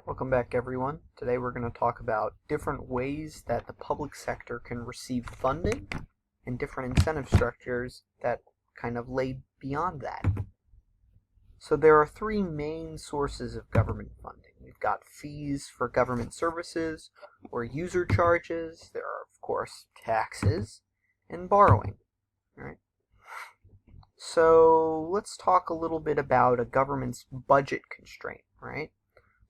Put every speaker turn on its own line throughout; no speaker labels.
Welcome back, everyone. Today we're going to talk about different ways that the public sector can receive funding and different incentive structures that kind of lay beyond that. So there are three main sources of government funding. We've got fees for government services or user charges. There are, of course, taxes and borrowing. All right. So let's talk a little bit about a government's budget constraint, right?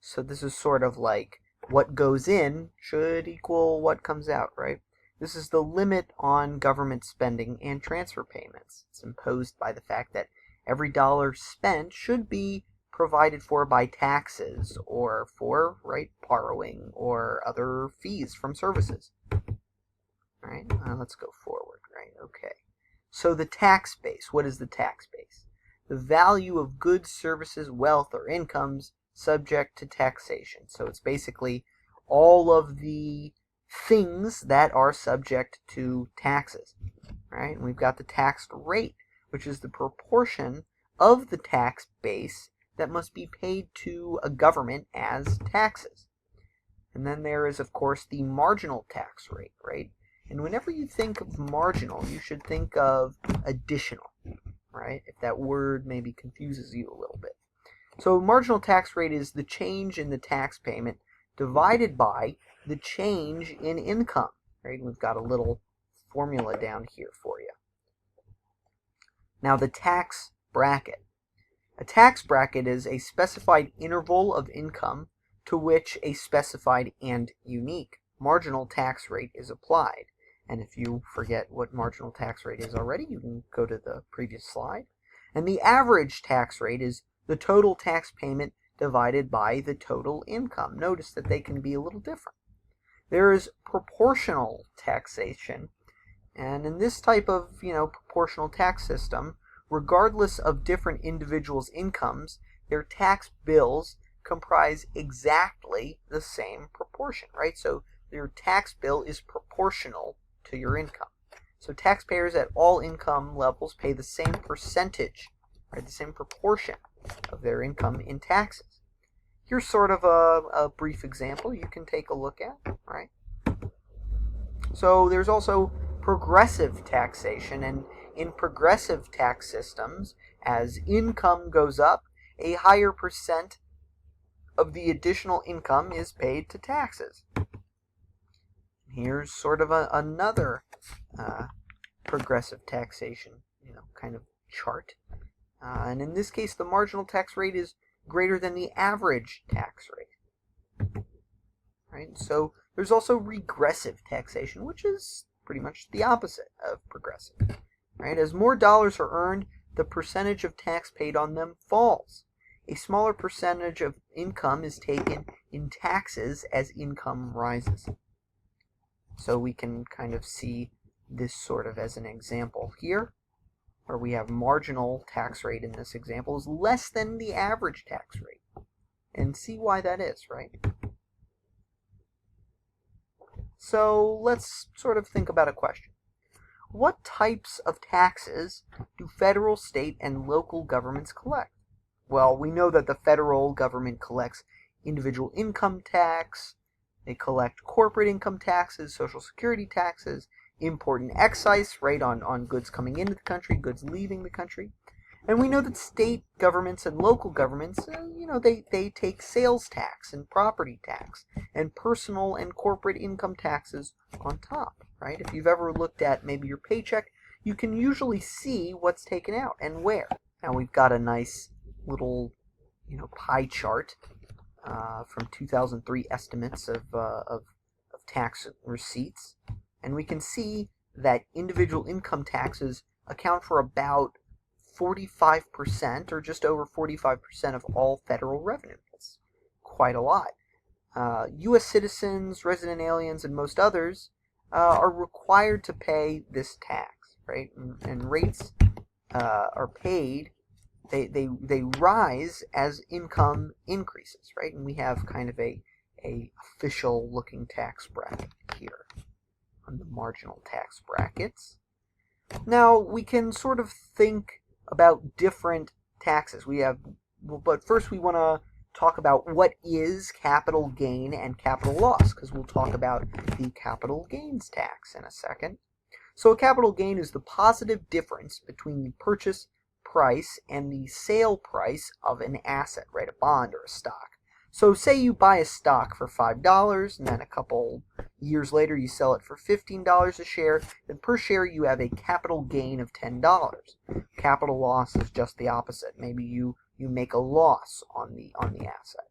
So this is sort of like what goes in should equal what comes out, right? This is the limit on government spending and transfer payments. It's imposed by the fact that every dollar spent should be provided for by taxes or for, right, borrowing or other fees from services. All right, let's go forward, right? Okay. So the tax base, what is the tax base? The value of goods, services, wealth, or incomes subject to taxation. So it's basically all of the things that are subject to taxes, right? And we've got the taxed rate, which is the proportion of the tax base that must be paid to a government as taxes. And then there is, of course, the marginal tax rate, right? And whenever you think of marginal, you should think of additional, right? If that word maybe confuses you a little bit. So marginal tax rate is the change in the tax payment divided by the change in income, right? We've got a little formula down here for you. Now the tax bracket. A tax bracket is a specified interval of income to which a specified and unique marginal tax rate is applied. And if you forget what marginal tax rate is already, you can go to the previous slide. And the average tax rate is the total tax payment divided by the total income. Notice that they can be a little different. There is proportional taxation, and in this type of, proportional tax system, regardless of different individuals' incomes, their tax bills comprise exactly the same proportion, right? So your tax bill is proportional to your income. So taxpayers at all income levels pay the same percentage, right, the same proportion of their income in taxes. Here's sort of a brief example you can take a look at, right? So there's also progressive taxation, and in progressive tax systems, as income goes up, a higher percent of the additional income is paid to taxes. Here's sort of another progressive taxation, kind of chart. And in this case, the marginal tax rate is greater than the average tax rate. Right? So there's also regressive taxation, which is pretty much the opposite of progressive. Right? As more dollars are earned, the percentage of tax paid on them falls. A smaller percentage of income is taken in taxes as income rises. So we can kind of see this sort of as an example here, where we have marginal tax rate in this example is less than the average tax rate. And see why that is, right? So let's sort of think about a question. What types of taxes do federal, state, and local governments collect? Well, we know that the federal government collects individual income tax, they collect corporate income taxes, social security taxes, import and excise, right, on goods coming into the country, goods leaving the country. And we know that state governments and local governments, they take sales tax and property tax and personal and corporate income taxes on top, right? If you've ever looked at maybe your paycheck, you can usually see what's taken out and where. Now we've got a nice little, pie chart from 2003 estimates of tax receipts. And we can see that individual income taxes account for about 45%, or just over 45% of all federal revenue. That's quite a lot. U.S. citizens, resident aliens, and most others are required to pay this tax, right? And rates are paid. They rise as income increases, right? And we have kind of a official looking tax bracket here on the marginal tax brackets. Now we can sort of think about different taxes. But first we want to talk about what is capital gain and capital loss, because we'll talk about the capital gains tax in a second. So a capital gain is the positive difference between the purchase price and the sale price of an asset, right? A bond or a stock. So say you buy a stock for $5, and then a couple years later you sell it for $15 a share, then per share you have a capital gain of $10. Capital loss is just the opposite. Maybe you make a loss on the asset.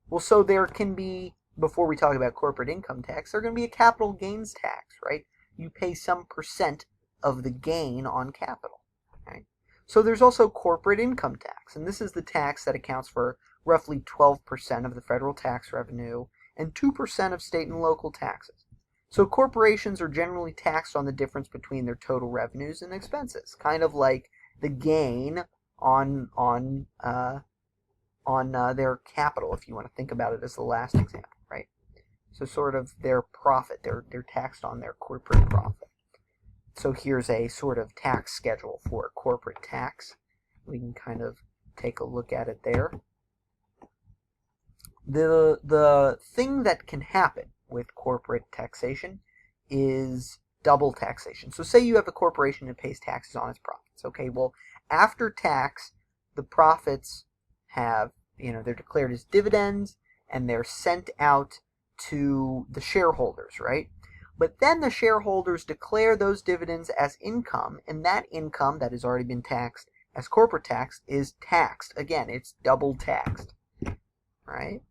Well, so there can be, before we talk about corporate income tax, there can be a capital gains tax, right? You pay some percent of the gain on capital, right? So there's also corporate income tax, and this is the tax that accounts for roughly 12% of the federal tax revenue and 2% of state and local taxes. So corporations are generally taxed on the difference between their total revenues and expenses, kind of like the gain on their capital, if you want to think about it as the last example, right? So sort of their profit, they're taxed on their corporate profit. So here's a sort of tax schedule for corporate tax. We can kind of take a look at it there. The thing that can happen with corporate taxation is double taxation. So say you have a corporation that pays taxes on its profits. Okay, well, after tax, the profits have, they're declared as dividends and they're sent out to the shareholders, right? But then the shareholders declare those dividends as income, and that income that has already been taxed as corporate tax is taxed. Again, it's double taxed, right?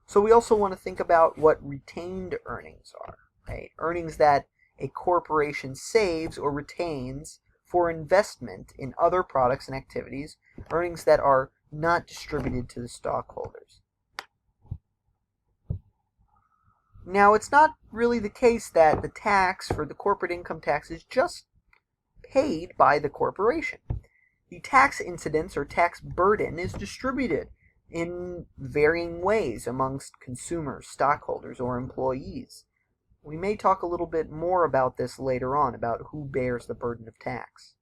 So we also want to think about what retained earnings are, right? Earnings that a corporation saves or retains for investment in other products and activities, earnings that are not distributed to the stockholders. Now, it's not really the case that the tax for the corporate income tax is just paid by the corporation. The tax incidence or tax burden is distributed in varying ways amongst consumers, stockholders, or employees. We may talk a little bit more about this later on, about who bears the burden of tax.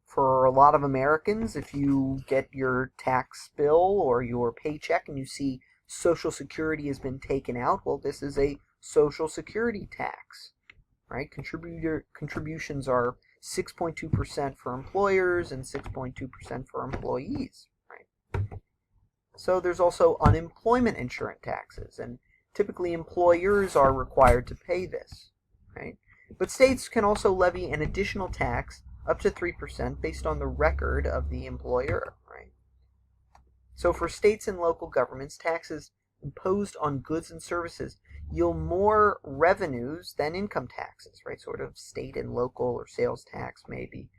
For a lot of Americans, if you get your tax bill or your paycheck and you see Social Security has been taken out, well, this is a Social Security tax, right? Contributions are 6.2% for employers and 6.2% for employees, right? So there's also unemployment insurance taxes, and typically employers are required to pay this, right? But states can also levy an additional tax up to 3% based on the record of the employer, right? So for states and local governments, taxes imposed on goods and services yield more revenues than income taxes, right? Sort of state and local or sales tax maybe.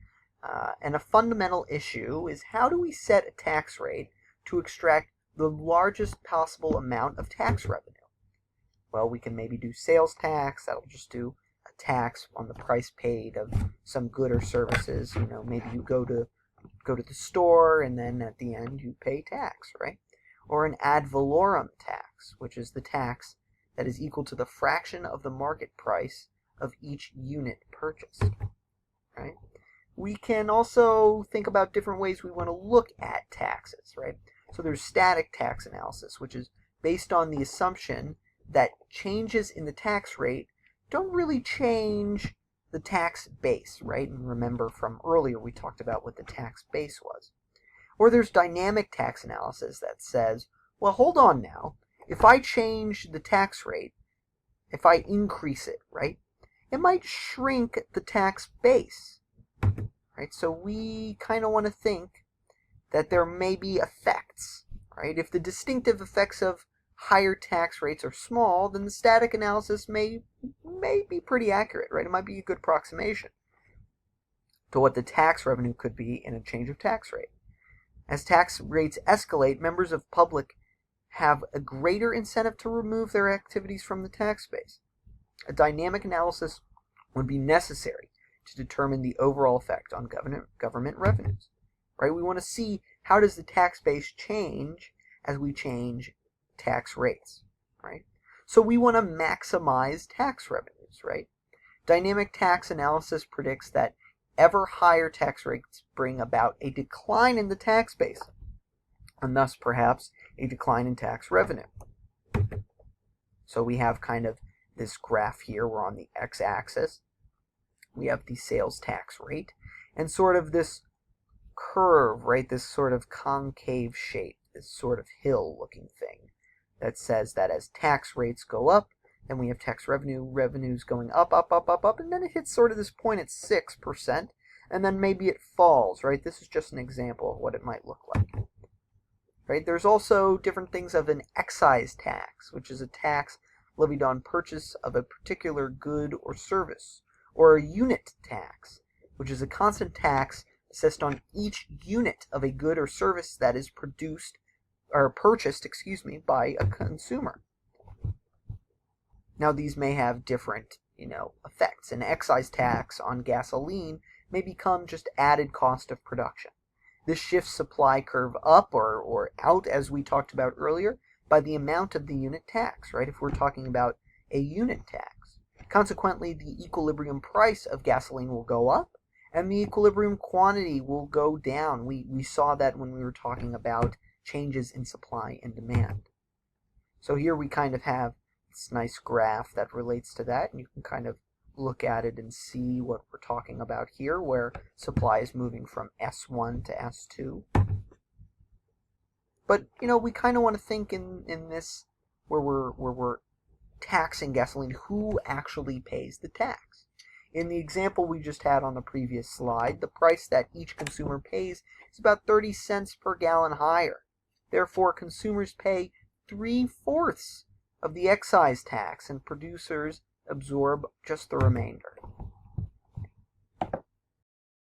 And a fundamental issue is, how do we set a tax rate to extract the largest possible amount of tax revenue? Well, we can maybe do sales tax. That'll just do a tax on the price paid of some good or services. Maybe you go to the store and then at the end you pay tax, right? Or an ad valorem tax, which is the tax that is equal to the fraction of the market price of each unit purchased, right? We can also think about different ways we want to look at taxes, right? So there's static tax analysis, which is based on the assumption that changes in the tax rate don't really change the tax base, right? And remember from earlier we talked about what the tax base was. Or there's dynamic tax analysis that says, well, hold on now. If I change the tax rate, if I increase it, right, it might shrink the tax base, right? So we kind of want to think that there may be effects, right? If the distinctive effects of higher tax rates are small, then the static analysis may be pretty accurate, right? It might be a good approximation to what the tax revenue could be in a change of tax rate. As tax rates escalate, members of public have a greater incentive to remove their activities from the tax base. A dynamic analysis would be necessary to determine the overall effect on government revenues, right? We want to see, how does the tax base change as we change tax rates, right? So we want to maximize tax revenues, right? Dynamic tax analysis predicts that ever higher tax rates bring about a decline in the tax base, and thus perhaps a decline in tax revenue. So we have kind of this graph here. We're on the x-axis. We have the sales tax rate and sort of this curve, right? This sort of concave shape, this sort of hill-looking thing that says that as tax rates go up, then we have tax revenues going up, up, up, up, up, and then it hits sort of this point at 6%, and then maybe it falls, right? This is just an example of what it might look like. Right? There's also different things of an excise tax, which is a tax levied on purchase of a particular good or service, or a unit tax, which is a constant tax assessed on each unit of a good or service that is purchased, by a consumer. Now these may have different, effects. An excise tax on gasoline may become just added cost of production. This shifts supply curve up or out, as we talked about earlier, by the amount of the unit tax, right? If we're talking about a unit tax. Consequently, the equilibrium price of gasoline will go up, and the equilibrium quantity will go down. We saw that when we were talking about changes in supply and demand. So here we kind of have this nice graph that relates to that, and you can kind of look at it and see what we're talking about here, where supply is moving from S1 to S2. But, we kind of want to think in this, where we're taxing gasoline, who actually pays the tax? In the example we just had on the previous slide, the price that each consumer pays is about 30 cents per gallon higher. Therefore, consumers pay 3/4 of the excise tax, and producers absorb just the remainder.